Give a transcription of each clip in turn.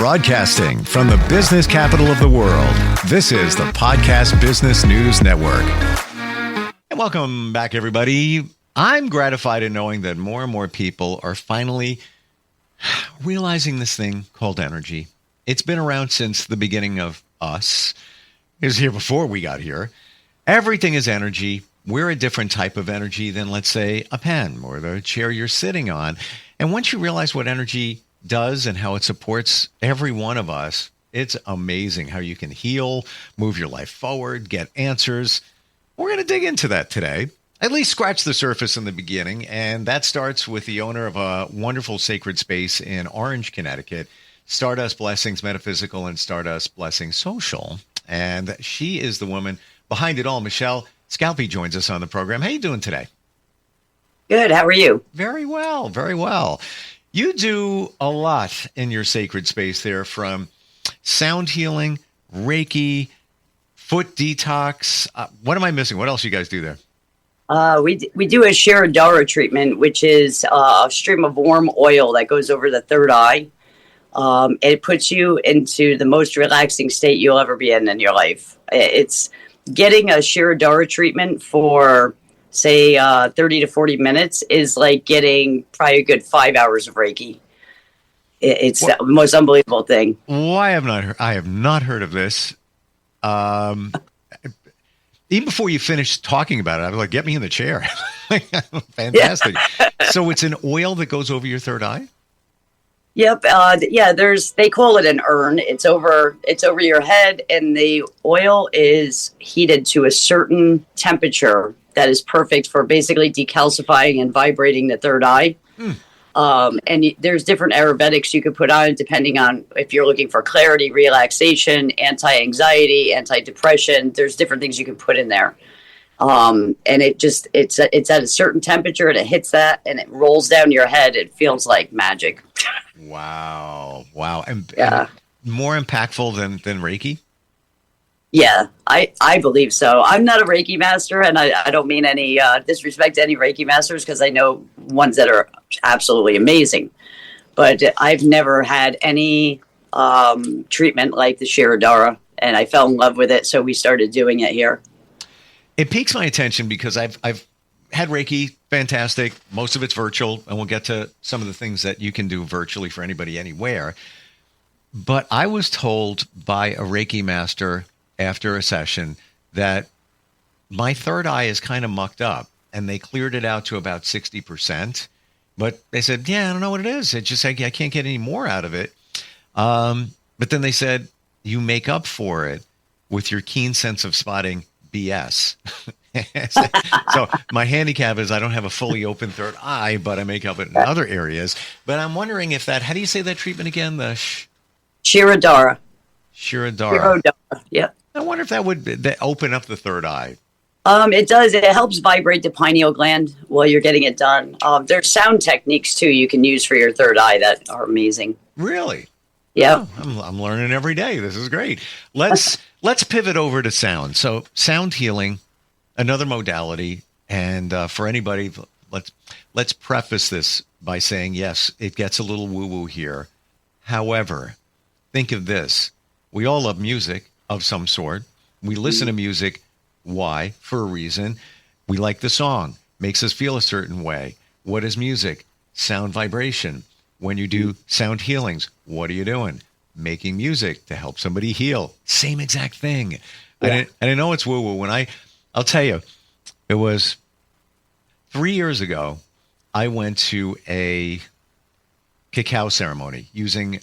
Broadcasting from the business capital of the world, this is the Podcast Business News Network. And welcome back, everybody. I'm gratified in knowing that more and more people are finally realizing this thing called energy. It's been around since the beginning of us. It was here before we got here. Everything is energy. We're a different type of energy than, let's say, a pen or the chair you're sitting on. And once you realize what energy does and how it supports every one of us, it's amazing how you can heal, move your life forward, get answers. We're going to dig into that today, at least scratch the surface in the beginning. And that starts with the owner of a wonderful sacred space in Orange, Connecticut, Stardust Blessings Metaphysical and Stardust Blessings Social. And she is the woman behind it all. Michele Scalpi joins us on the program. How are you doing today? Good. How are you? Very well. Very well. You do a lot in your sacred space there, from sound healing, Reiki, foot detox. What am I missing? What else you guys do there? We do a Shirodara treatment, which is a stream of warm oil that goes over the third eye. It puts you into the most relaxing state you'll ever be in your life. It's getting a Shirodara treatment for, say, 30 to 40 minutes is like getting probably a good 5 hours of Reiki. It's the most unbelievable thing. Why I have not heard of this. Even before you finished talking about it, I was like, get me in the chair. Fantastic. Yeah. So it's an oil that goes over your third eye? Yep. They call it an urn. It's over your head, and the oil is heated to a certain temperature that is perfect for basically decalcifying and vibrating the third eye. And there's different Ayurvedics you could put on depending on if you're looking for clarity, relaxation, anti-anxiety, anti-depression. There's different things you can put in there. And it's at a certain temperature, and it hits that, and it rolls down your head. It feels like magic. Wow. And more impactful than Reiki? Yeah, I believe so. I'm not a Reiki master, and I don't mean any disrespect to any Reiki masters, because I know ones that are absolutely amazing. But I've never had any treatment like the Shirodara, and I fell in love with it, so we started doing it here. It piques my attention because I've had Reiki, fantastic. Most of it's virtual, and we'll get to some of the things that you can do virtually for anybody anywhere. But I was told by a Reiki master after a session that my third eye is kind of mucked up, and they cleared it out to about 60%. But they said, I don't know what it is. It's just like I can't get any more out of it. But then they said, you make up for it with your keen sense of spotting BS. So my handicap is I don't have a fully open third eye, but I make up it in other areas. But I'm wondering if how do you say that treatment again? The Shirodara. Shirodara. Yeah. I wonder if that would open up the third eye. It does. It helps vibrate the pineal gland while you're getting it done. There's sound techniques too you can use for your third eye that are amazing. Really? Yeah. Oh, I'm learning every day. This is great. Let's pivot over to sound. So sound healing, another modality, and for anybody, let's preface this by saying yes, it gets a little woo-woo here. However, think of this: we all love music of some sort. We listen to music. Why? For a reason. We like the song. Makes us feel a certain way. What is music? Sound vibration. When you do sound healings, what are you doing? Making music to help somebody heal. Same exact thing. Yeah. And I know it's woo-woo. When I'll tell you, it was 3 years ago, I went to a cacao ceremony using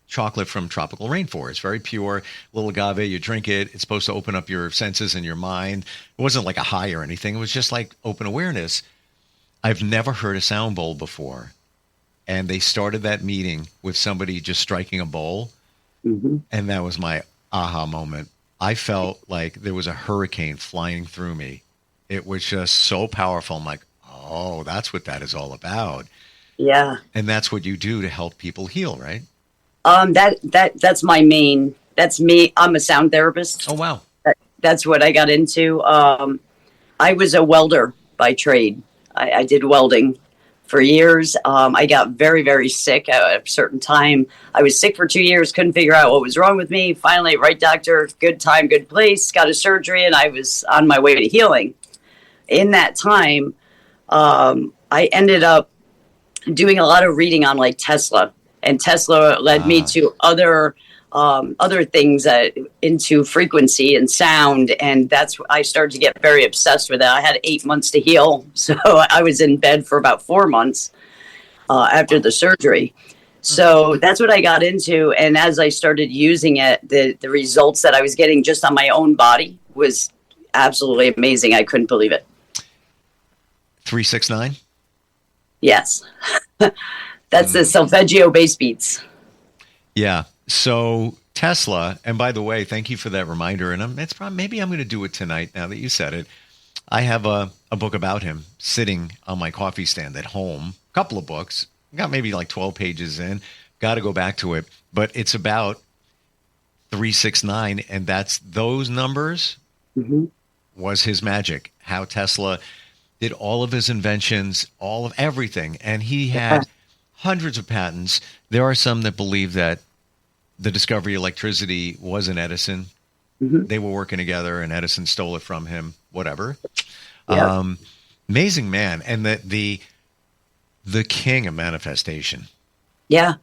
chocolate from tropical rainforest, very pure, little agave. You drink it. It's supposed to open up your senses and your mind. It wasn't like a high or anything. It was just like open awareness. I've never heard a sound bowl before. And they started that meeting with somebody just striking a bowl. Mm-hmm. And that was my aha moment. I felt like there was a hurricane flying through me. It was just so powerful. I'm like, oh, that's what that is all about. Yeah. And that's what you do to help people heal, right? That's my main, that's me. I'm a sound therapist. Oh, wow. That's what I got into. I was a welder by trade. I did welding for years. I got very, very sick at a certain time. I was sick for 2 years, couldn't figure out what was wrong with me. Finally, right doctor, good time, good place, got a surgery, and I was on my way to healing. In that time, I ended up doing a lot of reading on like Tesla, and Tesla led me to other things into frequency and sound, and that's I started to get very obsessed with it. I had 8 months to heal, so I was in bed for about 4 months after the surgery. So that's what I got into, and as I started using it, the results that I was getting just on my own body was absolutely amazing. I couldn't believe it. 369? Yes. That's the solfeggio bass beats. Yeah. So Tesla, and by the way, thank you for that reminder. And it's probably, maybe I'm going to do it tonight now that you said it. I have a book about him sitting on my coffee stand at home. A couple of books. Got maybe like 12 pages in. Got to go back to it. But it's about 369, and that's those numbers was his magic. How Tesla did all of his inventions, all of everything. And he had hundreds of patents. There are some that believe that the discovery of electricity was an Edison. They were working together and Edison stole it from him, whatever. Yeah. Amazing man. And the king of manifestation. Yeah.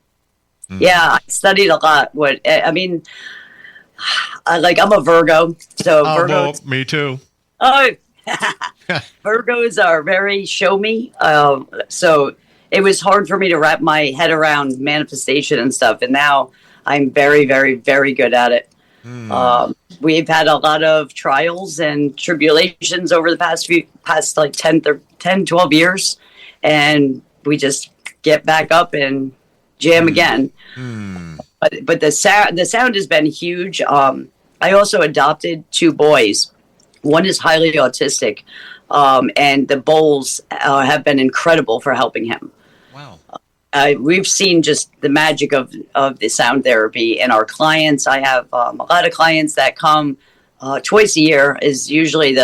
Yeah. I studied a lot. I'm a Virgo. So well, me too. Oh, Virgos are very show me. So it was hard for me to wrap my head around manifestation and stuff. And now I'm very, very, very good at it. We've had a lot of trials and tribulations over the past like 10, 12 years. And we just get back up and jam again. But the sound has been huge. I also adopted 2 boys. One is highly autistic, and the bowls have been incredible for helping him. Wow. We've seen just the magic of the sound therapy in our clients. I have a lot of clients that come twice a year is usually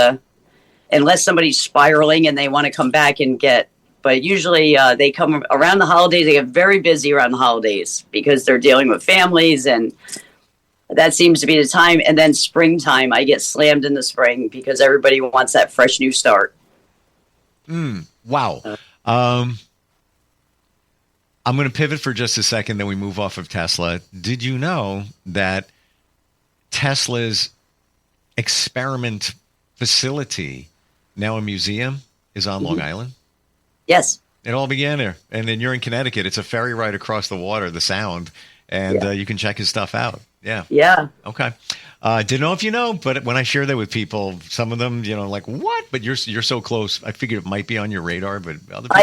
unless somebody's spiraling and they want to come back and but usually they come around the holidays. They get very busy around the holidays because they're dealing with families, and that seems to be the time. And then springtime, I get slammed in the spring because everybody wants that fresh new start. Wow. I'm going to pivot for just a second, then we move off of Tesla. Did you know that Tesla's experiment facility, now a museum, is on Long Island? Yes. It all began there. And then you're in Connecticut. It's a ferry ride across the water, the sound, and you can check his stuff out. Yeah. Yeah. Okay. Didn't know if you know, but when I share that with people, some of them, like, what? But you're so close. I figured it might be on your radar, but other people...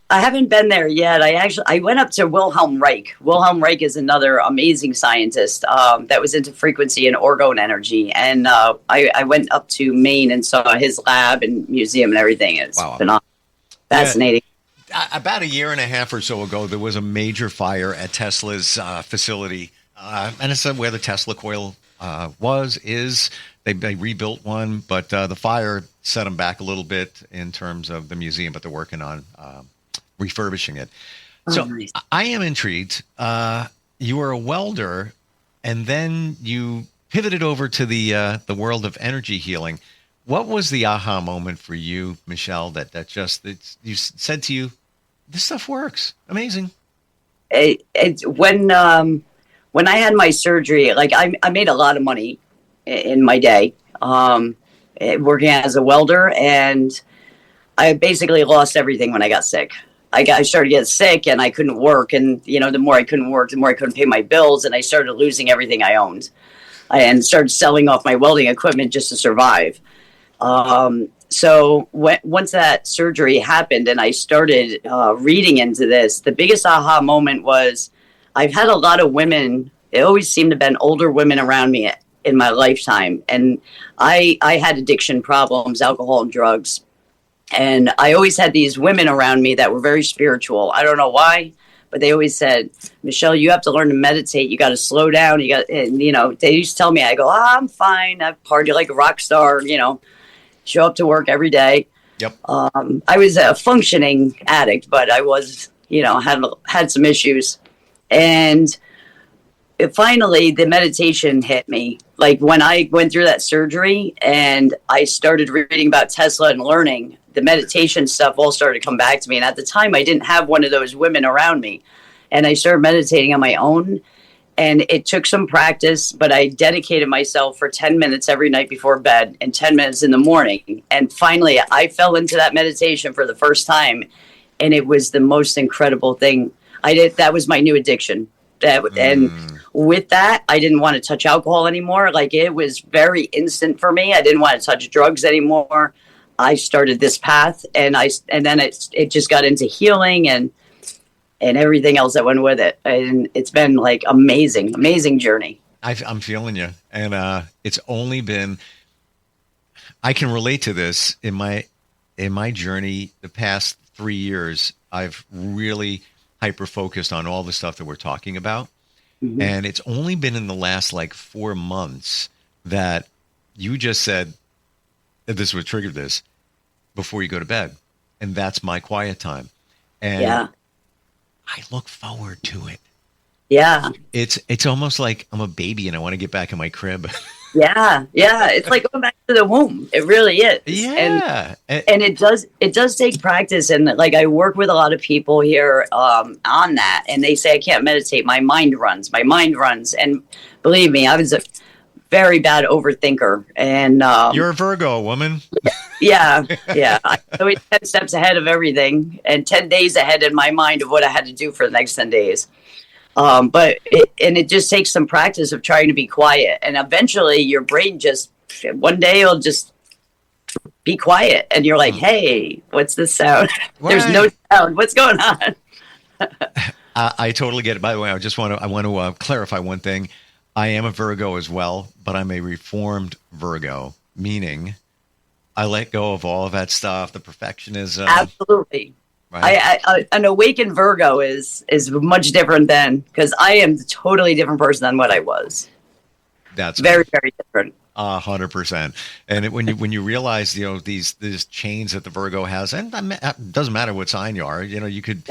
I haven't been there yet. I went up to Wilhelm Reich. Wilhelm Reich is another amazing scientist that was into frequency and orgone energy. And I went up to Maine and saw his lab and museum and everything. It's been fascinating. Yeah. About a year and a half or so ago, there was a major fire at Tesla's facility. And it's where the Tesla coil is. They rebuilt one, but the fire set them back a little bit in terms of the museum, but they're working on refurbishing it. So nice. I am intrigued. You were a welder, and then you pivoted over to the world of energy healing. What was the aha moment for you, Michele, that you said to you, this stuff works? Amazing. When I had my surgery, like I made a lot of money in my day working as a welder, and I basically lost everything when I got sick. I started to get sick and I couldn't work. And, the more I couldn't work, the more I couldn't pay my bills. And I started losing everything I owned and started selling off my welding equipment just to survive. So once that surgery happened and I started reading into this, the biggest aha moment was I've had a lot of women. It always seemed to have been older women around me in my lifetime. And I had addiction problems, alcohol and drugs. And I always had these women around me that were very spiritual. I don't know why, but they always said, Michele, you have to learn to meditate. You got to slow down. They used to tell me, I go, I'm fine. I party like a rock star, show up to work every day. Yep. I was a functioning addict, but I was, had some issues. And finally, the meditation hit me. Like when I went through that surgery and I started reading about Tesla and learning, the meditation stuff all started to come back to me. And at the time, I didn't have one of those women around me. And I started meditating on my own. And it took some practice, but I dedicated myself for 10 minutes every night before bed and 10 minutes in the morning. And finally, I fell into that meditation for the first time. And it was the most incredible thing. That was my new addiction. And with that, I didn't want to touch alcohol anymore. Like, it was very instant for me. I didn't want to touch drugs anymore. I started this path, and then it just got into healing and everything else that went with it. And it's been like amazing journey. I'm feeling you. And it's only been, I can relate to this in my journey. The past 3 years, I've really hyper focused on all the stuff that we're talking about. Mm-hmm. And it's only been in the last 4 months that you just said, this would trigger this, before you go to bed. And that's my quiet time. And I look forward to it. Yeah. It's almost like I'm a baby and I want to get back in my crib. Yeah. It's like going back to the womb. It really is. Yeah. And it does take practice. And I work with a lot of people here on that. And they say, I can't meditate. My mind runs. And believe me, I was a very bad overthinker. And you're a Virgo, woman. Yeah. I was always 10 steps ahead of everything and 10 days ahead in my mind of what I had to do for the next 10 days. But it just takes some practice of trying to be quiet. And eventually your brain one day it'll just be quiet. And you're like, hey, what's this sound? Right. There's no sound. What's going on? I totally get it. By the way, I want to clarify one thing. I am a Virgo as well, but I'm a reformed Virgo, meaning I let go of all of that stuff, the perfectionism. Absolutely. Right. An awakened Virgo is much different because I am a totally different person than what I was. That's very, very different. 100%. And when you realize, these chains that the Virgo has, and it doesn't matter what sign you are, you could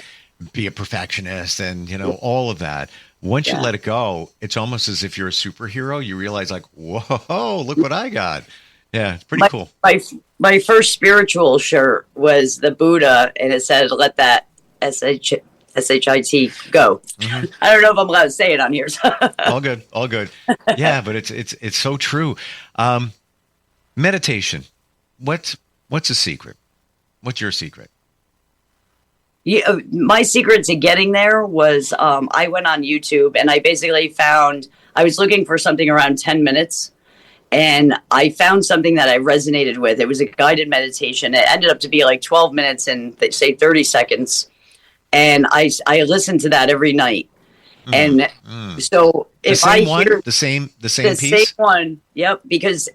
be a perfectionist and, all of that. Once you let it go, it's almost as if you're a superhero. You realize whoa, look what I got. Yeah, it's pretty cool. My first spiritual shirt was the Buddha, and it said, let that SHIT go. Mm-hmm. I don't know if I'm allowed to say it on here. So. All good. Yeah, but it's so true. Meditation. What's a secret? What's your secret? Yeah, my secret to getting there was I went on YouTube and I basically found, I was looking for something around 10 minutes. And I found something that I resonated with. It was a guided meditation. It ended up to be 12 minutes and say 30 seconds. And I listened to that every night. And so if I hear the same piece, same one, yep, because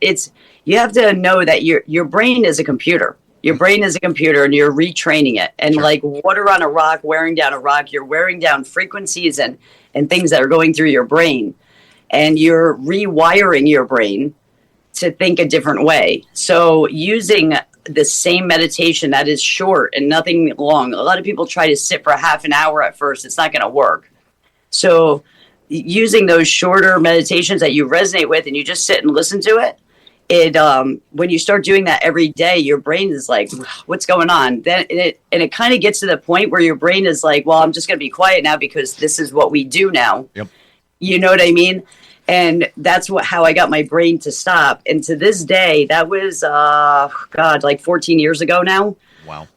you have to know that your brain is a computer. Your brain is a computer and you're retraining it. And like water on a rock, wearing down a rock, you're wearing down frequencies and things that are going through your brain. And you're rewiring your brain to think a different way. So using the same meditation that is short and nothing long. A lot of people try to sit for half an hour at first. It's not going to work. So using those shorter meditations that you resonate with and you just sit and listen to it, when you start doing that every day, your brain is like, what's going on? Then it kind of gets to the point where your brain is like, well, I'm just going to be quiet now because this is what we do now. Yep. You know what I mean? And that's how I got my brain to stop. And to this day, that was, 14 years ago now. Wow.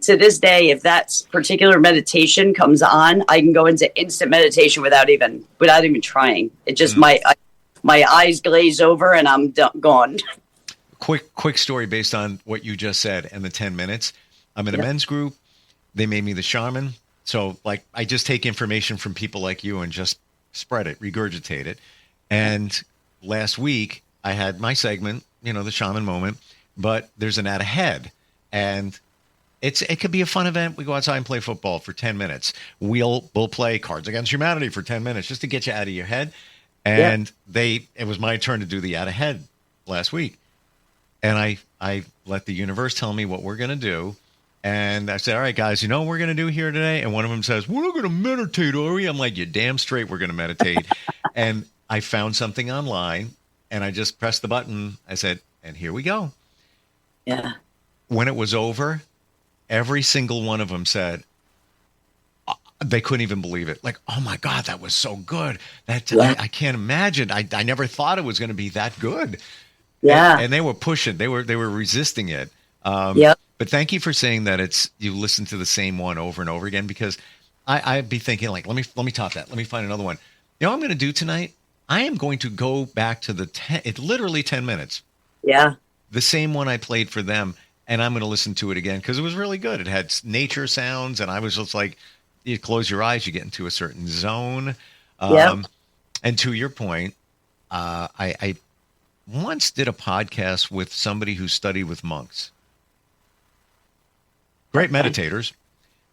To this day, if that particular meditation comes on, I can go into instant meditation without even trying. It just, my eyes glaze over and I'm gone. Quick story based on what you just said and the 10 minutes. I'm in a men's group. They made me the shaman. So I just take information from people like you and just spread it, regurgitate it. And last week I had my segment, the shaman moment, but there's an out ahead, and it could be a fun event. We go outside and play football for 10 minutes. We'll play Cards Against Humanity for 10 minutes just to get you out of your head. And it was my turn to do the out ahead last week. And I let the universe tell me what we're going to do. And I said, all right, guys, you know what we're going to do here today? And one of them says, we're not going to meditate, are we? I'm like, you're damn straight we're going to meditate. And I found something online, and I just pressed the button. I said, and here we go. Yeah. When it was over, every single one of them said, they couldn't even believe it. Like, oh my God, that was so good. I can't imagine. I never thought it was going to be that good. Yeah. And they were pushing. They were resisting it. Yep. But thank you for saying that you listen to the same one over and over again, because I'd be thinking like, let me top that. Let me find another one. You know what I'm going to do tonight? I am going to go back to it's literally 10 minutes. Yeah. The same one I played for them, and I'm going to listen to it again because it was really good. It had nature sounds, and I was just like, you close your eyes, you get into a certain zone. Yep. And to your point, I once did a podcast with somebody who studied with monks. Great meditators.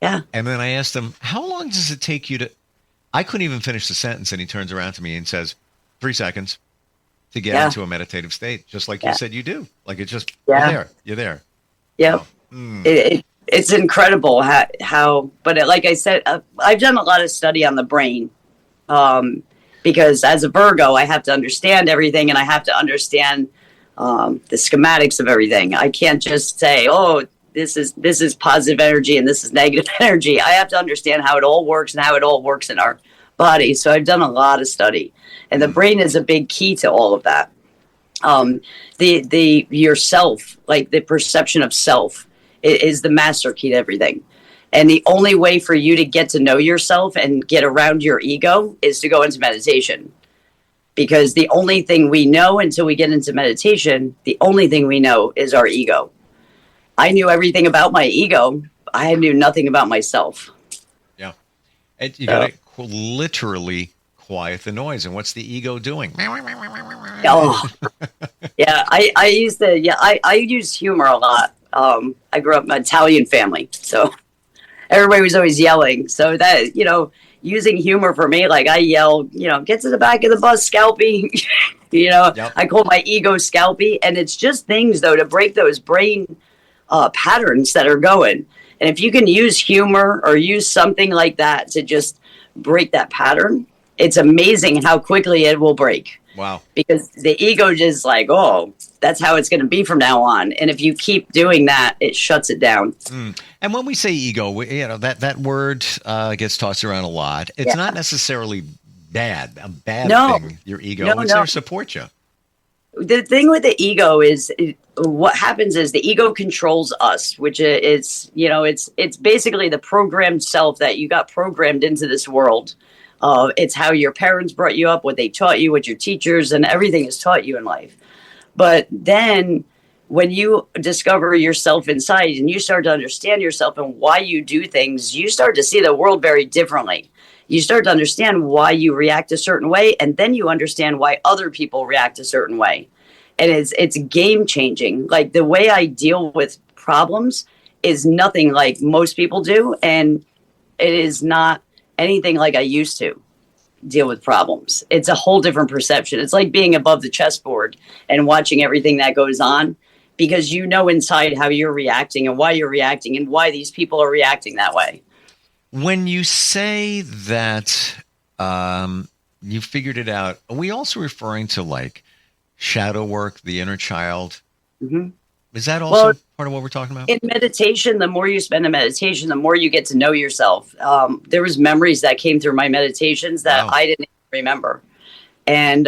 Yeah. And then I asked him, how long does it take you to, I couldn't even finish the sentence, and he turns around to me and says, 3 seconds to get into a meditative state, just like you said you do. Like it's just, you're there. Yep. So, it's incredible how but like I said, I've done a lot of study on the brain because as a Virgo, I have to understand everything, and I have to understand the schematics of everything. I can't just say, oh, this is positive energy and this is negative energy. I have to understand how it all works and how it all works in our body. So I've done a lot of study, and the brain is a big key to all of that. The yourself, like the perception of self, is the master key to everything. And the only way for you to get to know yourself and get around your ego is to go into meditation. Because the only thing we know until we get into meditation, the only thing we know is our ego. I knew everything about my ego. I knew nothing about myself. Yeah. And you got to literally quiet the noise. And what's the ego doing? Oh, yeah. I use humor a lot. I grew up in an Italian family, so everybody was always yelling. So that, using humor for me, like I yell, get to the back of the bus, Scalpi. Yep. I call my ego Scalpi. And it's just things, though, to break those brain patterns that are going. And if you can use humor or use something like that to just break that pattern, it's amazing how quickly it will break. Wow. Because the ego just like, oh, that's how it's going to be from now on. And if you keep doing that, it shuts it down. And when we say ego, that word gets tossed around a lot. It's not necessarily a bad thing, your ego. It's there to support you. The thing with the ego is what happens is the ego controls us, which is, it's basically the programmed self that you got programmed into this world. It's how your parents brought you up, what they taught you, what your teachers and everything is taught you in life. But then when you discover yourself inside and you start to understand yourself and why you do things, you start to see the world very differently. You start to understand why you react a certain way, and then you understand why other people react a certain way. And it's game changing. Like the way I deal with problems is nothing like most people do, and it is not anything like I used to deal with problems. It's a whole different perception. It's like being above the chessboard and watching everything that goes on, because you know inside how you're reacting and why you're reacting and why these people are reacting that way. When you say that you figured it out, are we also referring to like shadow work, the inner child? Mm-hmm. Is that also part of what we're talking about? In meditation, the more you spend in meditation, the more you get to know yourself. There was memories that came through my meditations that I didn't remember. And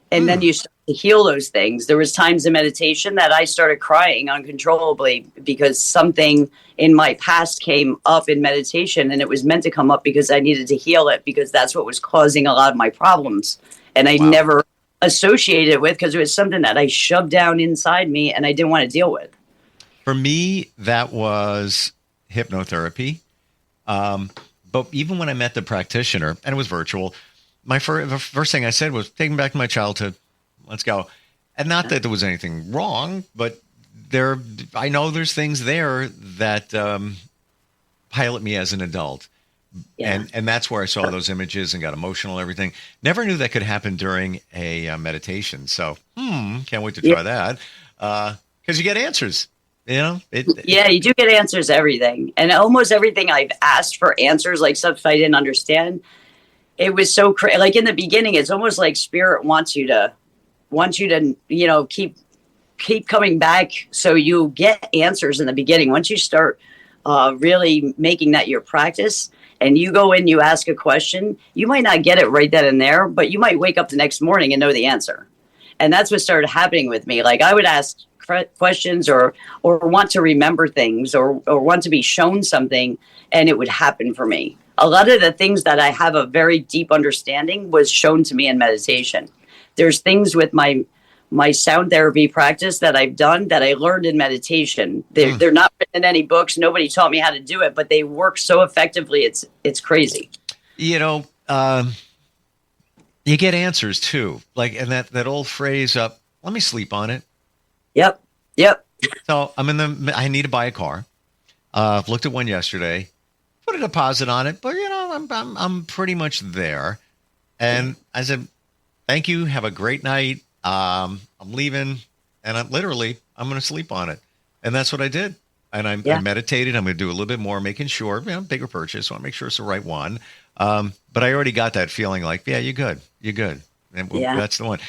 then you start to heal those things. There was times in meditation that I started crying uncontrollably because something in my past came up in meditation, and it was meant to come up because I needed to heal it, because that's what was causing a lot of my problems. And I never associated it with, because it was something that I shoved down inside me and I didn't want to deal with. For me, that was hypnotherapy. But even when I met the practitioner, and it was virtual, the first thing I said was, take me back to my childhood. Let's go. And not that there was anything wrong, but I know there's things there that pilot me as an adult. Yeah. And that's where I saw those images and got emotional and everything. Never knew that could happen during a meditation. So, can't wait to try that. because you get answers. Yeah, you do get answers to everything. And almost everything I've asked for answers, like stuff I didn't understand, it was so crazy. Like in the beginning, it's almost like spirit wants you to, keep coming back. So you get answers in the beginning. Once you start really making that your practice and you go in, you ask a question, you might not get it right then and there, but you might wake up the next morning and know the answer. And that's what started happening with me. Like I would ask questions or want to remember things or want to be shown something, and it would happen for me. A lot of the things that I have a very deep understanding was shown to me in meditation. There's things with my sound therapy practice that I've done that I learned in meditation. They're not written in any books. Nobody taught me how to do it, but they work so effectively. It's crazy. You get answers too. Like, and that old phrase, let me sleep on it. Yep. So I need to buy a car. I've looked at one yesterday, put a deposit on it, but I'm pretty much there. And I said, thank you. Have a great night. I'm leaving, and I'm going to sleep on it. And that's what I did. And I meditated. I'm going to do a little bit more, making sure, bigger purchase. I want to make sure it's the right one. But I already got that feeling like, yeah, you're good. And that's the one.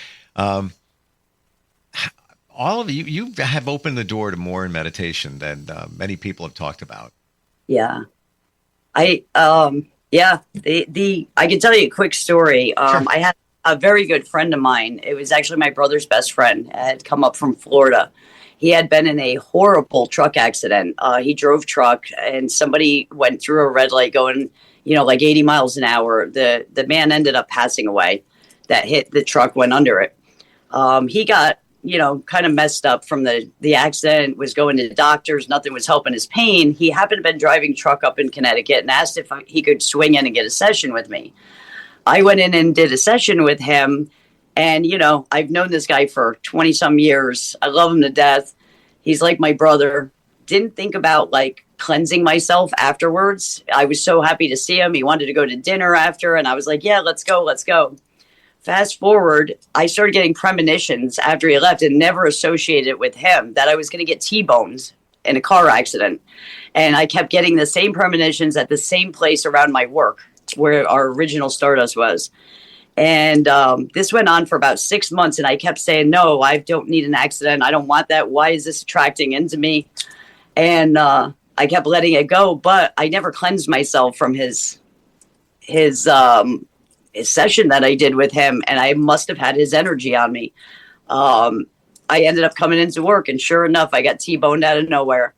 All of you have opened the door to more in meditation than many people have talked about. Yeah. I can tell you a quick story. Sure. I had a very good friend of mine. It was actually my brother's best friend. Had come up from Florida. He had been in a horrible truck accident. He drove truck and somebody went through a red light going, like 80 miles an hour. The man ended up passing away. That hit the truck, went under it. He got, kind of messed up from the accident, was going to the doctors. Nothing was helping his pain. He happened to have been driving truck up in Connecticut and asked if he could swing in and get a session with me. I went in and did a session with him. And, I've known this guy for 20 some years. I love him to death. He's like my brother. Didn't think about cleansing myself afterwards. I was so happy to see him. He wanted to go to dinner after. And I was like, yeah, let's go. Fast forward, I started getting premonitions after he left and never associated it with him that I was going to get T-boned in a car accident. And I kept getting the same premonitions at the same place around my work where our original Stardust was. And this went on for about 6 months. And I kept saying, no, I don't need an accident. I don't want that. Why is this attracting into me? And I kept letting it go. But I never cleansed myself from his session that I did with him. And I must have had his energy on me. I ended up coming into work. And sure enough, I got T-boned out of nowhere.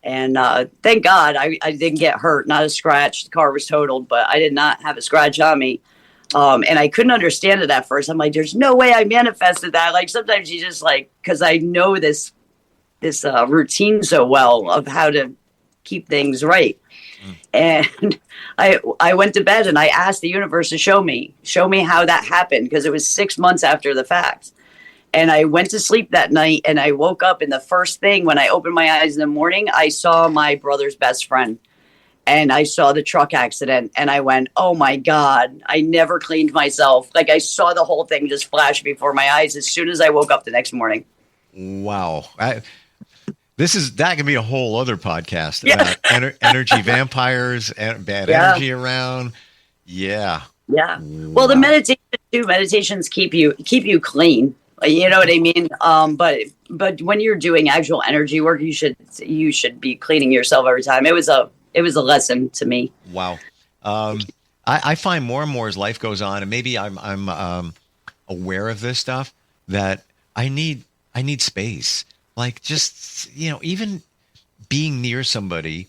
And thank God I didn't get hurt, not a scratch. The car was totaled, but I did not have a scratch on me. And I couldn't understand it at first. I'm like, there's no way I manifested that. Like sometimes you just because I know this routine so well of how to keep things right. And I went to bed and I asked the universe to show me how that happened, because it was 6 months after the fact. And I went to sleep that night and I woke up, and the first thing when I opened my eyes in the morning, I saw my brother's best friend and I saw the truck accident and I went, oh my God, I never cleaned myself. Like I saw the whole thing just flash before my eyes as soon as I woke up the next morning. Wow. That could be a whole other podcast about energy vampires and bad energy around. Yeah. Yeah. Well, the meditations keep you clean. You know what I mean? But when you're doing actual energy work, you should be cleaning yourself every time. It was a lesson to me. Wow. I find more and more as life goes on, and maybe I'm aware of this stuff, that I need space. Like just, even being near somebody,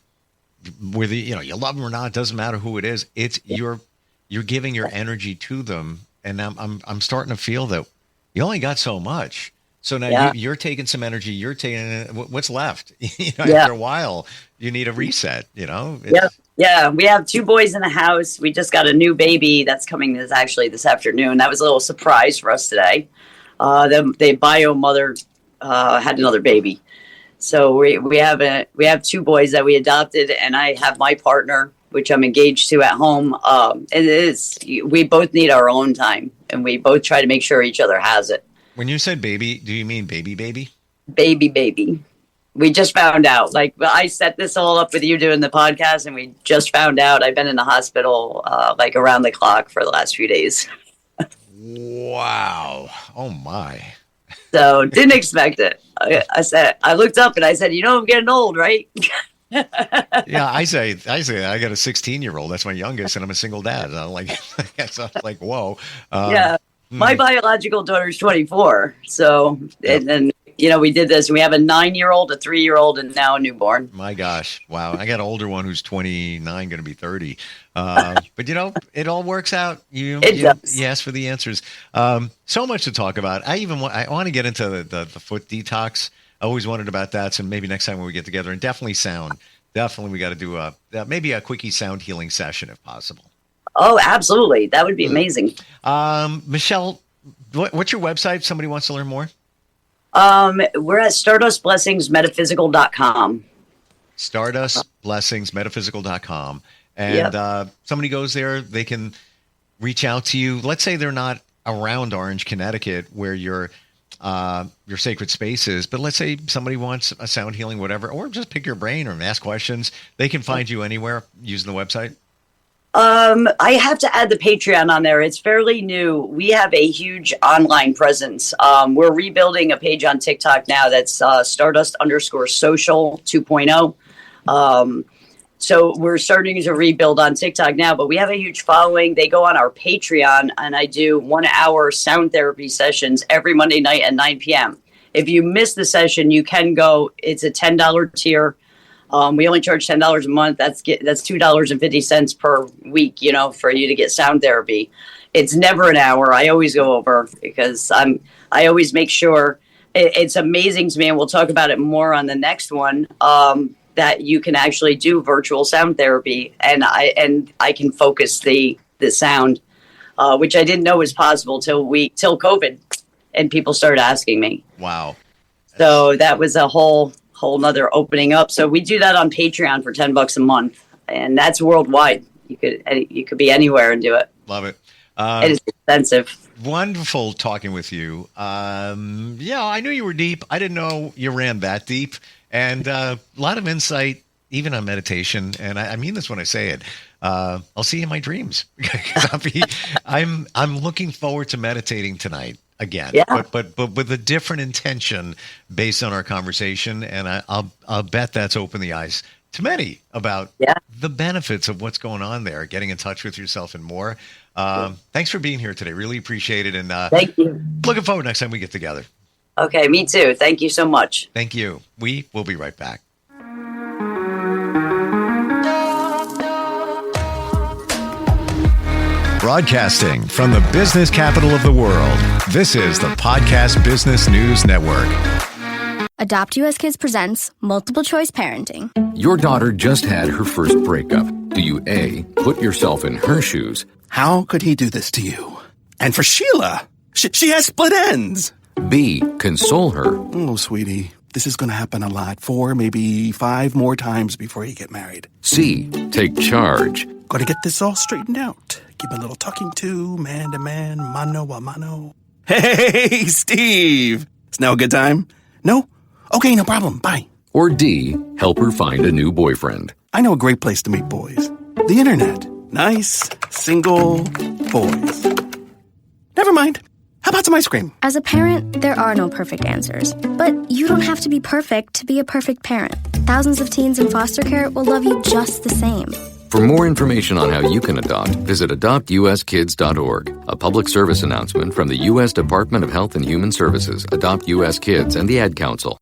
whether, you love them or not, it doesn't matter who it is. It's you're giving your energy to them. And I'm starting to feel that you only got so much. So now you're taking some energy, you're taking what's left. After a while, you need a reset, Yeah. We have 2 boys in the house. We just got a new baby that's coming this afternoon. That was a little surprise for us today. The bio mother had another baby. So we have 2 boys that we adopted, and I have my partner, which I'm engaged to at home. We both need our own time, and we both try to make sure each other has it. When you said baby, do you mean baby? Baby. We just found out. Like, I set this all up with you doing the podcast, and we just found out. I've been in the hospital like around the clock for the last few days. Wow. Oh, my. So didn't expect it. I looked up and I said, I'm getting old, right? Yeah, I say I got a 16-year-old. That's my youngest, and I'm a single dad. I'm like, whoa. Yeah. My biological daughter's 24. So, and then, we did this. We have a 9-year-old, a 3-year-old, and now a newborn. My gosh. Wow. I got an older one who's 29, going to be 30. But, it all works out. It does. You ask for the answers. So much to talk about. I want to get into the foot detox. I always wondered about that. So maybe next time when we get together, and definitely sound. Definitely we got to do maybe a quickie sound healing session if possible. Oh, absolutely. That would be amazing. Michele, what's your website if somebody wants to learn more? We're at stardustblessingsmetaphysical.com. Stardustblessingsmetaphysical.com. And somebody goes there, they can reach out to you. Let's say they're not around Orange, Connecticut, where your sacred space is, but let's say somebody wants a sound healing, whatever, or just pick your brain or ask questions. They can find you anywhere using the website. I have to add the Patreon on there. It's fairly new. We have a huge online presence. We're rebuilding a page on TikTok now that's Stardust_social 2.0. So we're starting to rebuild on TikTok now, but we have a huge following. They go on our Patreon, and I do 1-hour sound therapy sessions every Monday night at 9 p.m. If you miss the session, you can go. It's a $10 tier. We only charge $10 a month. That's $2.50 per week, for you to get sound therapy. It's never an hour. I always go over because I always make sure it's amazing to me. And we'll talk about it more on the next one, that you can actually do virtual sound therapy and I can focus the sound, which I didn't know was possible till COVID and people started asking me. Wow. So that was a whole nother opening up. So we do that on Patreon for $10 a month, and that's worldwide. You could be anywhere and do it. Love it. It is expensive. Wonderful talking with you. I knew you were deep. I didn't know you ran that deep, and a lot of insight, even on meditation. And I mean this when I say it. I'll see you in my dreams. I'm looking forward to meditating tonight. Again, but with a different intention based on our conversation, and I'll bet that's opened the eyes to many about the benefits of what's going on there, getting in touch with yourself and more. Thanks for being here today. Really appreciate it, and thank you. Looking forward next time we get together. Okay, me too. Thank you so much. Thank you. We will be right back. Broadcasting from the business capital of the world, this is the Podcast Business News Network. Adopt US Kids presents Multiple Choice Parenting. Your daughter just had her first breakup. Do you A, put yourself in her shoes? How could he do this to you? And for Sheila, she has split ends. B, console her? Oh, sweetie, this is going to happen a lot. 4, maybe 5 more times before you get married. C, take charge? Got to get this all straightened out. Give a little talking to, man to man, mano a mano. Hey, Steve! Is now a good time? No? Okay, no problem. Bye. Or D, help her find a new boyfriend? I know a great place to meet boys. The internet. Nice, single boys. Never mind. How about some ice cream? As a parent, there are no perfect answers. But you don't have to be perfect to be a perfect parent. Thousands of teens in foster care will love you just the same. For more information on how you can adopt, visit adoptuskids.org. A public service announcement from the U.S. Department of Health and Human Services, Adopt U.S. Kids, and the Ad Council.